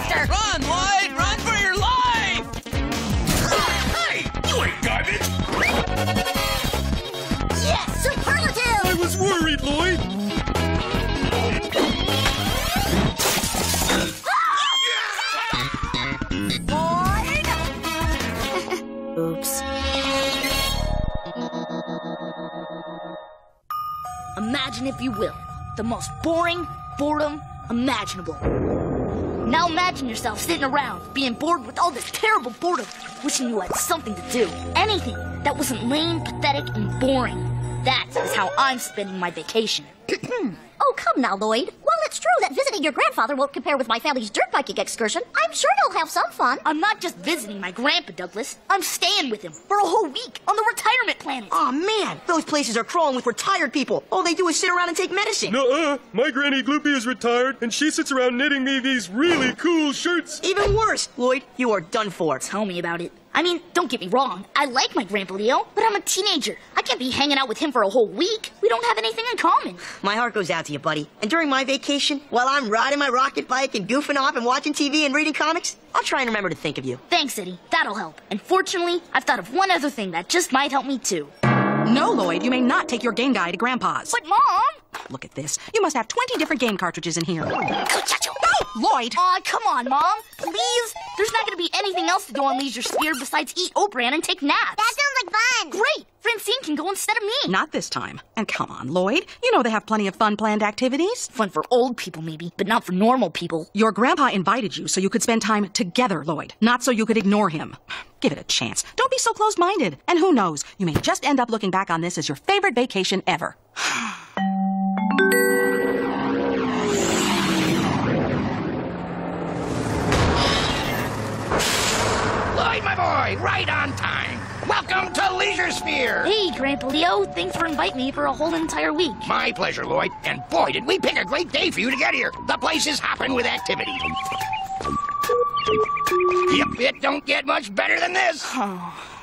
faster! Run, Lloyd! Run for your life! Hey, you ain't garbage! Yes, superlative! I was worried, Lloyd. Oops. Imagine, if you will, the most boring boredom imaginable. Now imagine yourself sitting around, being bored with all this terrible boredom, wishing you had something to do. Anything that wasn't lame, pathetic, and boring. That is how I'm spending my vacation. Oh, come now, Lloyd. While it's true that visiting your grandfather won't compare with my family's dirt biking excursion, I'm sure you'll have some fun. I'm not just visiting my grandpa, Douglas. I'm staying with him for a whole week on the retirement planet. Aw, man, those places are crawling with retired people. All they do is sit around and take medicine. Nuh-uh. My Granny Gloopy is retired, and she sits around knitting me these really cool shirts. Even worse, Lloyd, you are done for. Tell me about it. I mean, don't get me wrong. I like my Grandpa Leo, but I'm a teenager. I can't be hanging out with him for a whole week. We don't have anything in common. My heart goes out to you, buddy. And during my vacation, while I'm riding my rocket bike and goofing off and watching TV and reading comics, I'll try and remember to think of you. Thanks, Eddie. That'll help. And fortunately, I've thought of one other thing that just might help me, too. No, Lloyd, you may not take your game guy to Grandpa's. But, Mom! Look at this. You must have 20 different game cartridges in here. No, Lloyd! Aw, come on, Mom. Please? There's not going to be anything else to do on Leisure Sphere besides eat oat bran and take naps. That sounds like fun. Great! Francine can go instead of me. Not this time. And come on, Lloyd. You know they have plenty of fun planned activities. Fun for old people, maybe, but not for normal people. Your grandpa invited you so you could spend time together, Lloyd, not so you could ignore him. Give it a chance. Don't be so closed-minded. And who knows, you may just end up looking back on this as your favorite vacation ever. Lloyd, my boy, right on time. Welcome to Leisure Sphere. Hey, Grandpa Leo. Thanks for inviting me for a whole entire week. My pleasure, Lloyd. And boy, did we pick a great day for you to get here. The place is hopping with activity. Yep, it don't get much better than this.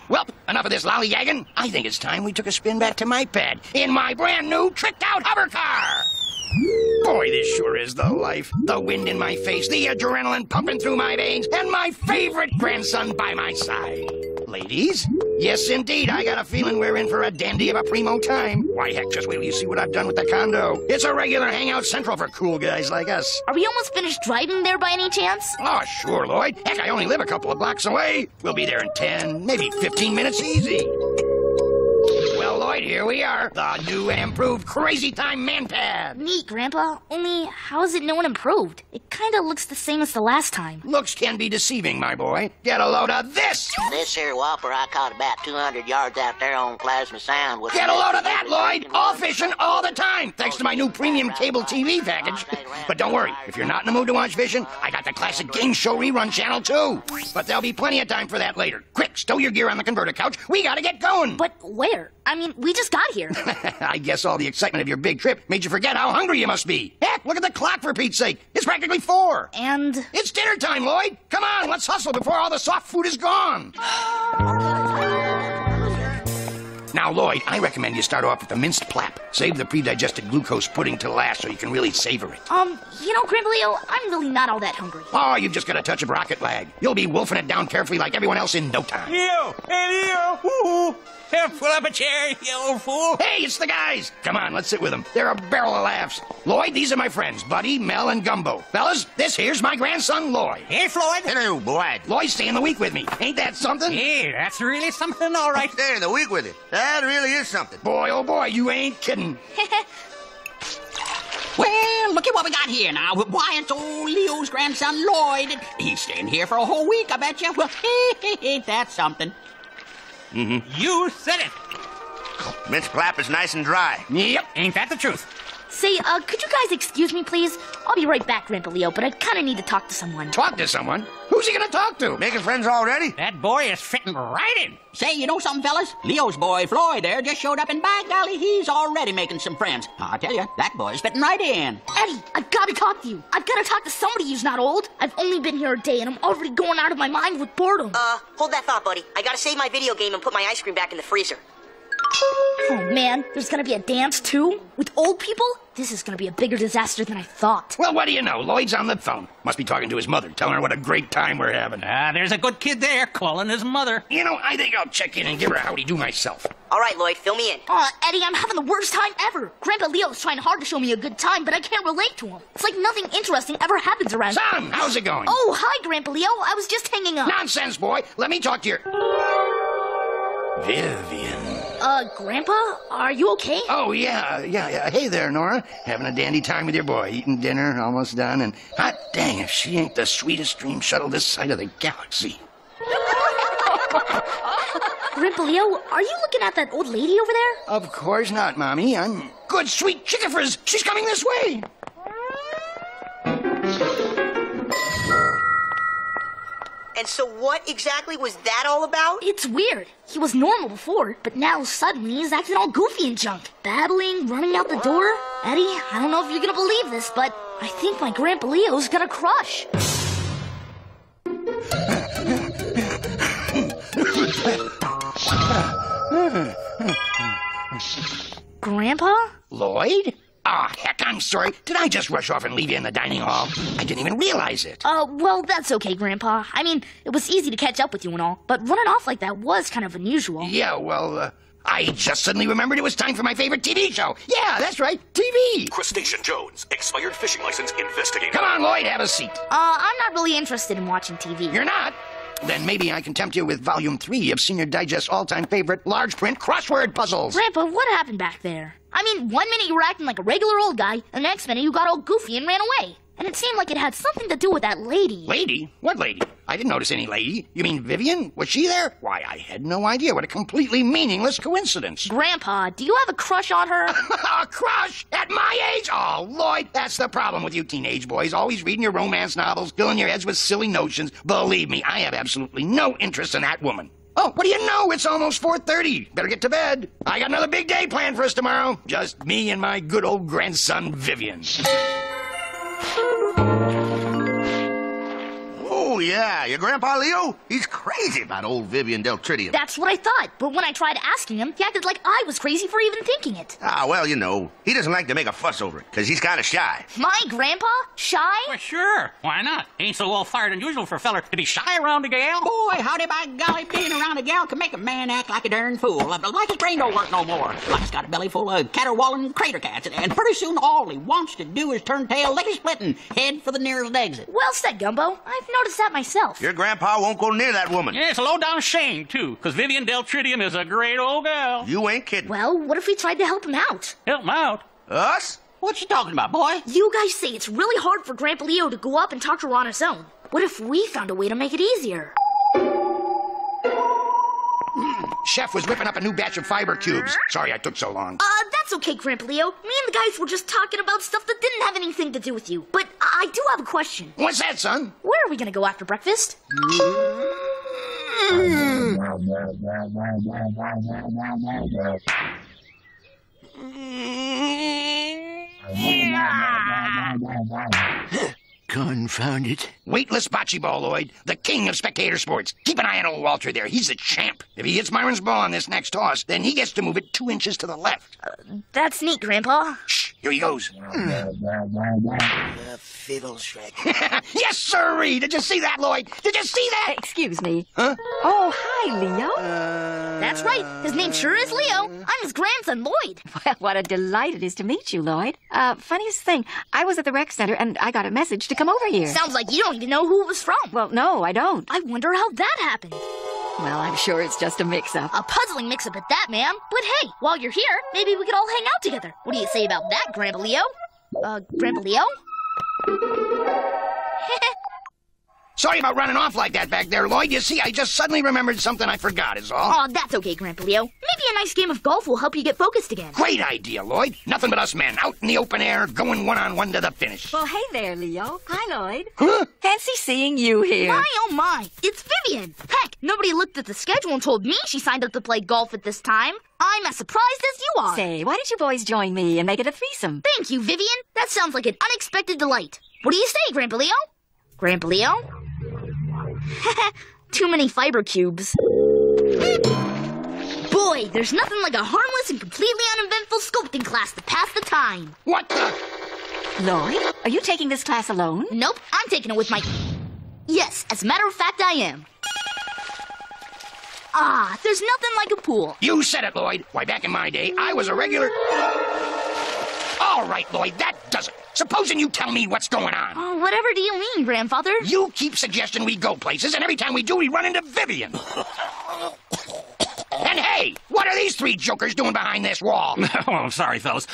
Well, enough of this lollygagging. I think it's time we took a spin back to my pad in my brand new tricked-out hover car. Boy, this sure is the life. The wind in my face, the adrenaline pumping through my veins, and my favorite grandson by my side. Ladies? Yes, indeed. I got a feeling we're in for a dandy of a primo time. Why, heck, just wait till you see what I've done with the condo. It's a regular hangout central for cool guys like us. Are we almost finished driving there by any chance? Oh, sure, Lloyd. Heck, I only live a couple of blocks away. We'll be there in 10, maybe 15 minutes easy. Well, Lloyd, here we are. The new and improved Crazy Time Man Pad. Neat, Grandpa. Only, how is it new and improved? It kind of looks the same as the last time. Looks can be deceiving, my boy. Get a load of this. This here whopper I caught about 200 yards out there on Plasma Sound. With Get a load of that, Lloyd. All fishing all the time, thanks to my new premium cable TV package. But don't worry, if you're not in the mood to watch fishing, I got the classic game show rerun channel, too. But there'll be plenty of time for that later. Quick, stow your gear on the converter couch. We gotta get going. But where? I mean, we just got here. I guess all the excitement of your big trip made you forget how hungry you must be. Heck, look at the clock, for Pete's sake. It's practically 4. And? It's dinner time, Lloyd. Come on, let's hustle before all the soft food is gone. Now, Lloyd, I recommend you start off with the minced plap. Save the pre-digested glucose pudding to last so you can really savor it. You know, Grandpa Leo, I'm really not all that hungry. Oh, you've just got a touch of rocket lag. You'll be wolfing it down carefully like everyone else in no time. Leo! Hey, Leo! Woo-hoo! Pull up a chair, you old fool! Hey, it's the guys! Come on, let's sit with them. They're a barrel of laughs. Lloyd, these are my friends, Buddy, Mel, and Gumbo. Fellas, this here's my grandson, Lloyd. Hey, Floyd! Hello, boy. Lloyd's staying the week with me. Ain't that something? Hey, that's really something, all right. Staying the week with it. That really is something. Boy, oh boy, you ain't kidding. Well, look at what we got here now. Why, it's old Leo's grandson, Lloyd. He's staying here for a whole week, I bet you. Well, ain't that something? You said it. Minced plap is nice and dry. Yep. Ain't that the truth? Say, could you guys excuse me, please? I'll be right back, Grandpa Leo, but I kind of need to talk to someone. Talk to someone? Who's he gonna talk to? Making friends already? That boy is fitting right in. Say, you know something, fellas? Leo's boy, Floyd, there, just showed up, and by golly, he's already making some friends. I tell you, that boy's fitting right in. Eddie, I've got to talk to you. I've got to talk to somebody who's not old. I've only been here a day, and I'm already going out of my mind with boredom. Hold that thought, buddy. I gotta save my video game and put my ice cream back in the freezer. Oh, man, there's gonna be a dance, too? With old people? This is gonna be a bigger disaster than I thought. Well, what do you know? Lloyd's on the phone. Must be talking to his mother, telling her what a great time we're having. There's a good kid there calling his mother. You know, I think I'll check in and give her a howdy-do myself. All right, Lloyd, fill me in. Eddie, I'm having the worst time ever. Grandpa Leo's trying hard to show me a good time, but I can't relate to him. It's like nothing interesting ever happens around here. Son, how's it going? Oh, hi, Grandpa Leo. I was just hanging up. Nonsense, boy. Let me talk to your... Vivian. Grandpa? Are you okay? Oh, yeah. Hey there, Nora. Having a dandy time with your boy. Eating dinner, almost done, and hot dang if she ain't the sweetest dream shuttle this side of the galaxy. Grandpa Leo, are you looking at that old lady over there? Of course not, Mommy. I'm good, sweet chickifers. She's coming this way. And so what exactly was that all about? It's weird. He was normal before, but now suddenly he's acting all goofy and junk. Babbling, running out the door. Eddie, I don't know if you're gonna believe this, but I think my Grandpa Leo's got a crush. Grandpa? Lloyd? Ah, heck, I'm sorry. Did I just rush off and leave you in the dining hall? I didn't even realize it. Well, that's okay, Grandpa. I mean, it was easy to catch up with you and all, but running off like that was kind of unusual. Yeah, well, I just suddenly remembered it was time for my favorite TV show. Yeah, that's right, TV. Crustacean Jones, expired fishing license investigated. Come on, Lloyd, have a seat. I'm not really interested in watching TV. You're not? Then maybe I can tempt you with Volume 3 of Senior Digest's all-time favorite large print crossword puzzles. Grandpa, what happened back there? I mean, 1 minute you were acting like a regular old guy, and the next minute you got all goofy and ran away. And it seemed like it had something to do with that lady. Lady? What lady? I didn't notice any lady. You mean Vivian? Was she there? Why, I had no idea. What a completely meaningless coincidence. Grandpa, do you have a crush on her? A crush? At my age? Oh, Lloyd, that's the problem with you teenage boys. Always reading your romance novels, filling your heads with silly notions. Believe me, I have absolutely no interest in that woman. Oh, what do you know? It's almost 4:30. Better get to bed. I got another big day planned for us tomorrow. Just me and my good old grandson, Vivian. Oh, yeah, your Grandpa Leo? He's crazy about old Vivian Del Tritium. That's what I thought, but when I tried asking him, he acted like I was crazy for even thinking it. Ah, well, you know, he doesn't like to make a fuss over it, because he's kind of shy. My grandpa? Shy? Well, sure. Why not? Ain't so well-fired unusual for a feller to be shy around a gal. Boy, howdy by golly, being around a gal can make a man act like a darn fool. Like his brain don't work no more. Like he's got a belly full of caterwauling crater cats, and pretty soon all he wants to do is turn tail, lickety-splitting, head for the nearest exit. Well said, Gumbo. I've noticed that myself. Your grandpa won't go near that woman. Yeah, it's a low-down shame, too, because Vivian Del Tritium is a great old gal. You ain't kidding. Well, what if we tried to help him out? Help him out? Us? What you talking about, boy? You guys say it's really hard for Grandpa Leo to go up and talk to her on his own. What if we found a way to make it easier? Chef was whipping up a new batch of fiber cubes. Sorry I took so long. That's okay, Grandpa Leo. Me and the guys were just talking about stuff that didn't have anything to do with you. But I do have a question. What's that, son? Where are we gonna go after breakfast? Confound it. Weightless bocce ball, Lloyd. The king of spectator sports. Keep an eye on old Walter there. He's the champ. If he hits Myron's ball on this next toss, then he gets to move it 2 inches to the left. That's neat, Grandpa. Shh, here he goes. Fiddleshrek. Yes, sirree. Did you see that, Lloyd? Did you see that? Excuse me. Huh? Oh, hi, Leo. That's right. His name sure is Leo. I'm his grandson, Lloyd. Well, what a delight it is to meet you, Lloyd. Funniest thing, I was at the rec center and I got a message to come over here. Sounds like you don't even know who it was from. Well, no, I don't. I wonder how that happened. Well, I'm sure it's just a mix-up. A puzzling mix-up at that, ma'am. But hey, while you're here, maybe we could all hang out together. What do you say about that, Grandpa Leo? Grandpa Leo? Sorry about running off like that back there, Lloyd. You see, I just suddenly remembered something I forgot is all. Oh, that's okay, Grandpa Leo. Maybe a nice game of golf will help you get focused again. Great idea, Lloyd. Nothing but us men out in the open air, going one-on-one to the finish. Well, hey there, Leo. Hi, Lloyd. Huh? Fancy seeing you here. My, oh my. It's Vivian. Heck, nobody looked at the schedule and told me she signed up to play golf at this time. I'm as surprised as you are. Say, why don't you boys join me and make it a threesome? Thank you, Vivian. That sounds like an unexpected delight. What do you say, Grandpa Leo? Grandpa Leo? Too many fiber cubes. Boy, there's nothing like a harmless and completely uneventful sculpting class to pass the time. What the? Lloyd, are you taking this class alone? Nope, I'm taking it with my... Yes, as a matter of fact, I am. Ah, there's nothing like a pool. You said it, Lloyd. Why, back in my day, I was a regular... All right, Lloyd, that does it. Supposing you tell me what's going on. Oh, whatever do you mean, Grandfather? You keep suggesting we go places, and every time we do, we run into Vivian. And hey, what are these three jokers doing behind this wall? Oh, I'm sorry, fellas.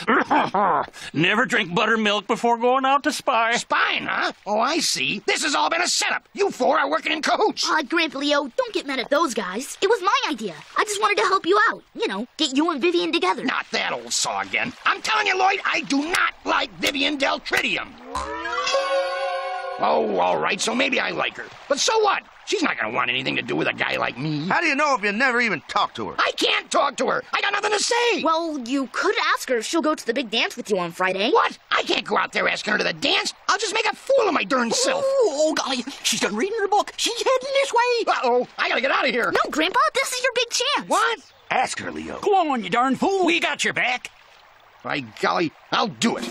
Never drink buttermilk before going out to spy. Spying, huh? Oh, I see. This has all been a setup. You four are working in cahoots. Grandpa Leo, don't get mad at those guys. It was my idea. I just wanted to help you out. You know, get you and Vivian together. Not that old saw again. I'm telling you, Lloyd, I do not like Vivian Del Tritium. Oh, all right, so maybe I like her. But so what? She's not going to want anything to do with a guy like me. How do you know if you never even talked to her? I can't talk to her. I got nothing to say. Well, you could ask her if she'll go to the big dance with you on Friday. What? I can't go out there asking her to the dance. I'll just make a fool of my darn self. Oh, golly, she's done reading her book. She's heading this way. Uh-oh, I got to get out of here. No, Grandpa, this is your big chance. What? Ask her, Leo. Go on, you darn fool. We got your back. By golly, I'll do it.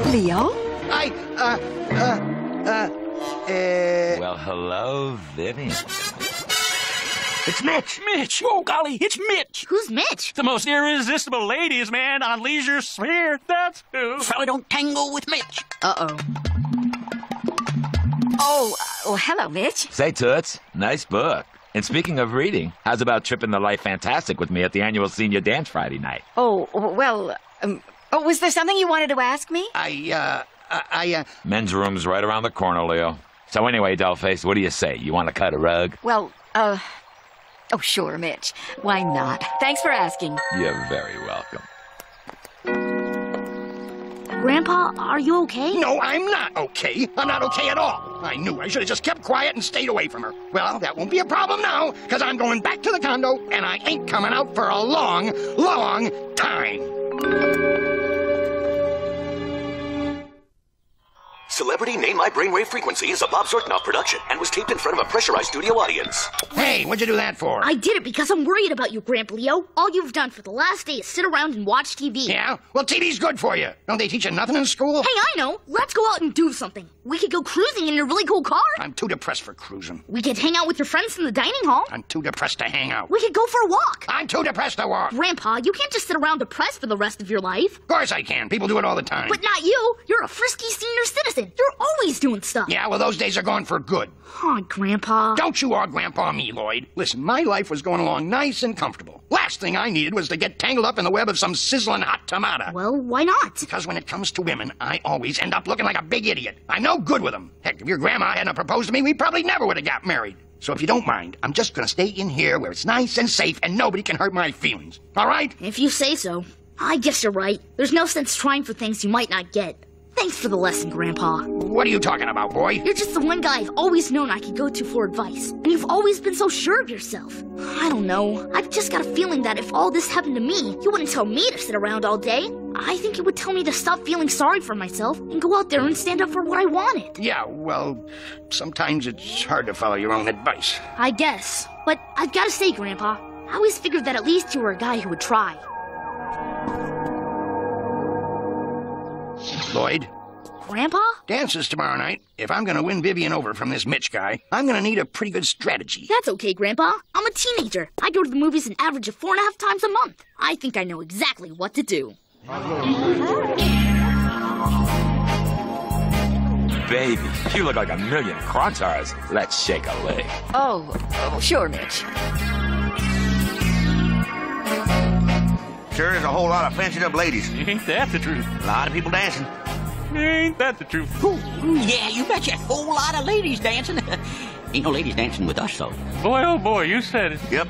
Leo? Well, hello, Vivian. It's Mitch. Mitch. Oh, golly, it's Mitch. Who's Mitch? The most irresistible ladies' man on Leisure Sphere. That's who. Fella don't tangle with Mitch. Uh-oh. Oh, hello, Mitch. Say, Toots, nice book. And speaking of reading, how's about tripping the life fantastic with me at the annual senior dance Friday night? Oh, well, was there something you wanted to ask me? Men's room's right around the corner, Leo. So anyway, Dollface, what do you say? You want to cut a rug? Well, oh, sure, Mitch. Why not? Thanks for asking. You're very welcome. Grandpa, are you okay? No, I'm not okay. I'm not okay at all. I knew I should have just kept quiet and stayed away from her. Well, that won't be a problem now, because I'm going back to the condo, and I ain't coming out for a long, long time. Celebrity Name My Brainwave Frequency is a Bob Zortnoff production and was taped in front of a pressurized studio audience. Hey, what'd you do that for? I did it because I'm worried about you, Grandpa Leo. All you've done for the last day is sit around and watch TV. Yeah? Well, TV's good for you. Don't they teach you nothing in school? Hey, I know. Let's go out and do something. We could go cruising in your really cool car. I'm too depressed for cruising. We could hang out with your friends in the dining hall. I'm too depressed to hang out. We could go for a walk. I'm too depressed to walk. Grandpa, you can't just sit around depressed for the rest of your life. Of course I can. People do it all the time. But not you. You're a frisky senior citizen. You're always doing stuff. Yeah, well, those days are gone for good. Oh, Grandpa. Don't you all Grandpa me, Lloyd. Listen, my life was going along nice and comfortable. Last thing I needed was to get tangled up in the web of some sizzling hot tomato. Well, why not? Because when it comes to women, I always end up looking like a big idiot. I'm no good with them. Heck, if your grandma hadn't proposed to me, we probably never would have got married. So if you don't mind, I'm just going to stay in here where it's nice and safe and nobody can hurt my feelings. All right? If you say so. I guess you're right. There's no sense trying for things you might not get. Thanks for the lesson, Grandpa. What are you talking about, boy? You're just the one guy I've always known I could go to for advice. And you've always been so sure of yourself. I don't know. I've just got a feeling that if all this happened to me, you wouldn't tell me to sit around all day. I think you would tell me to stop feeling sorry for myself and go out there and stand up for what I wanted. Yeah, well, sometimes it's hard to follow your own advice. I guess. But I've got to say, Grandpa, I always figured that at least you were a guy who would try. Lloyd? Grandpa? Dances tomorrow night. If I'm going to win Vivian over from this Mitch guy, I'm going to need a pretty good strategy. That's okay, Grandpa. I'm a teenager. I go to the movies an average of 4.5 times a month. I think I know exactly what to do. Baby, you look like a million Kronsars. Let's shake a leg. Oh, sure, Mitch. Sure is a whole lot of fancied-up ladies. Ain't that the truth? A lot of people dancing. Ain't that the truth? Yeah, you betcha. A whole lot of ladies dancing. Ain't no ladies dancing with us, though. Boy, oh boy, you said it. Yep.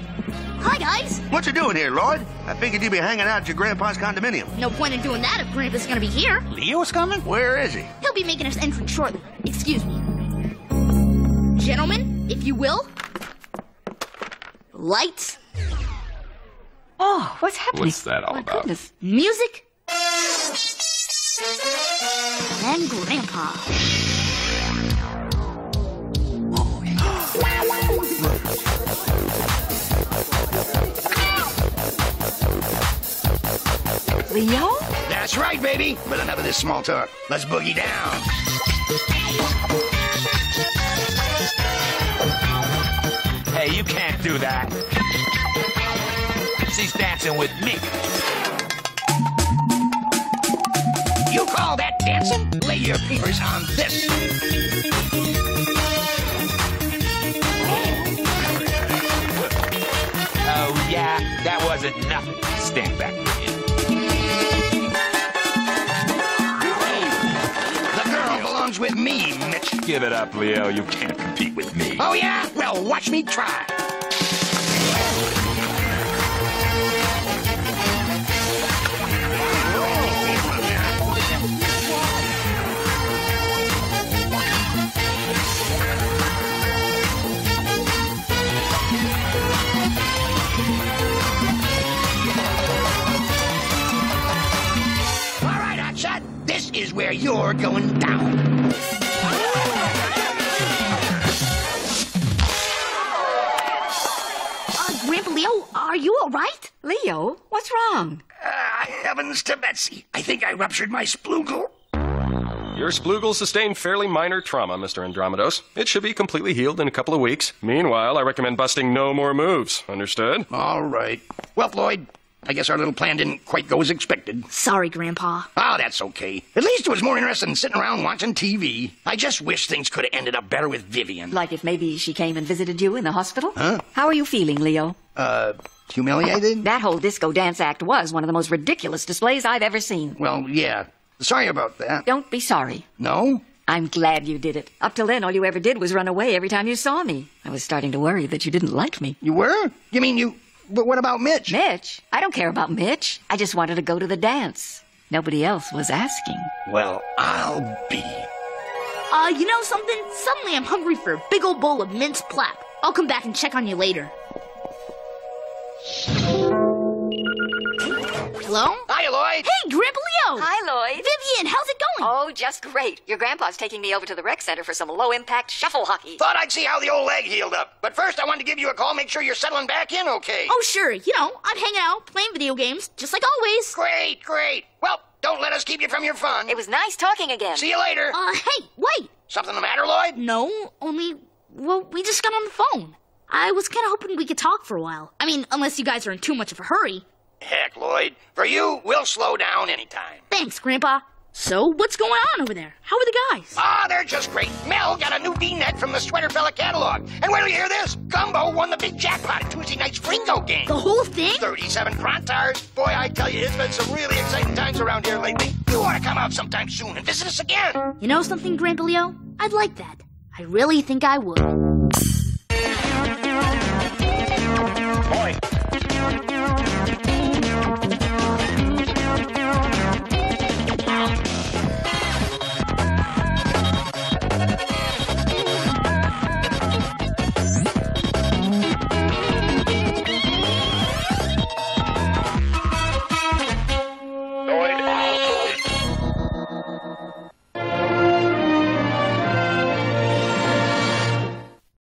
Hi, guys. What you doing here, Lloyd? I figured you'd be hanging out at your grandpa's condominium. No point in doing that if Grandpa's gonna be here. Leo's coming? Where is he? He'll be making his entrance shortly. Excuse me. Gentlemen, if you will. Lights. Oh, what's happening? What's that all My about? goodness. Music. And Grandpa. Leo? That's right, baby. But enough of this small talk. Let's boogie down. Hey, you can't do that. She's dancing with me. You call that dancing? Lay your papers on this. Oh, yeah, that wasn't nothing. Stand back. The girl belongs with me, Mitch. Give it up, Leo. You can't compete with me. Oh, yeah? Well, watch me try. This is where you're going down. Grandpa Leo, are you all right? Leo, what's wrong? Heavens to Betsy. I think I ruptured my sploogle. Your sploogle sustained fairly minor trauma, Mr. Andromedos. It should be completely healed in a couple of weeks. Meanwhile, I recommend busting no more moves. Understood? All right. Well, Lloyd, I guess our little plan didn't quite go as expected. Sorry, Grandpa. Oh, that's okay. At least it was more interesting than sitting around watching TV. I just wish things could have ended up better with Vivian. Like if maybe she came and visited you in the hospital? Huh? How are you feeling, Leo? Humiliated? That whole disco dance act was one of the most ridiculous displays I've ever seen. Well, yeah. Sorry about that. Don't be sorry. No? I'm glad you did it. Up till then, all you ever did was run away every time you saw me. I was starting to worry that you didn't like me. You were? You mean you... But what about Mitch? Mitch? I don't care about Mitch. I just wanted to go to the dance. Nobody else was asking. Well, I'll be. You know something? Suddenly I'm hungry for a big old bowl of minced plap. I'll come back and check on you later. Hello? Hiya, Lloyd. Hey, Grandpa Leo. Hi, Lloyd. Vivian, how's it going? Oh, just great. Your grandpa's taking me over to the rec center for some low-impact shuffle hockey. Thought I'd see how the old leg healed up. But first, I wanted to give you a call, make sure you're settling back in okay. Oh, sure. You know, I'm hanging out, playing video games, just like always. Great, great. Well, don't let us keep you from your fun. It was nice talking again. See you later. Hey, wait. Something the matter, Lloyd? No, only, well, we just got on the phone. I was kind of hoping we could talk for a while. I mean, unless you guys are in too much of a hurry. Heck, Lloyd. For you, we'll slow down anytime. Thanks, Grandpa. So, what's going on over there? How are the guys? They're just great. Mel got a new V-neck from the Sweater Fella catalog. And wait till you hear this. Gumbo won the big jackpot at Tuesday night's Fringo game. The whole thing? 37 Krontars. Boy, I tell you, it's been some really exciting times around here lately. You want to come out sometime soon and visit us again. You know something, Grandpa Leo? I'd like that. I really think I would.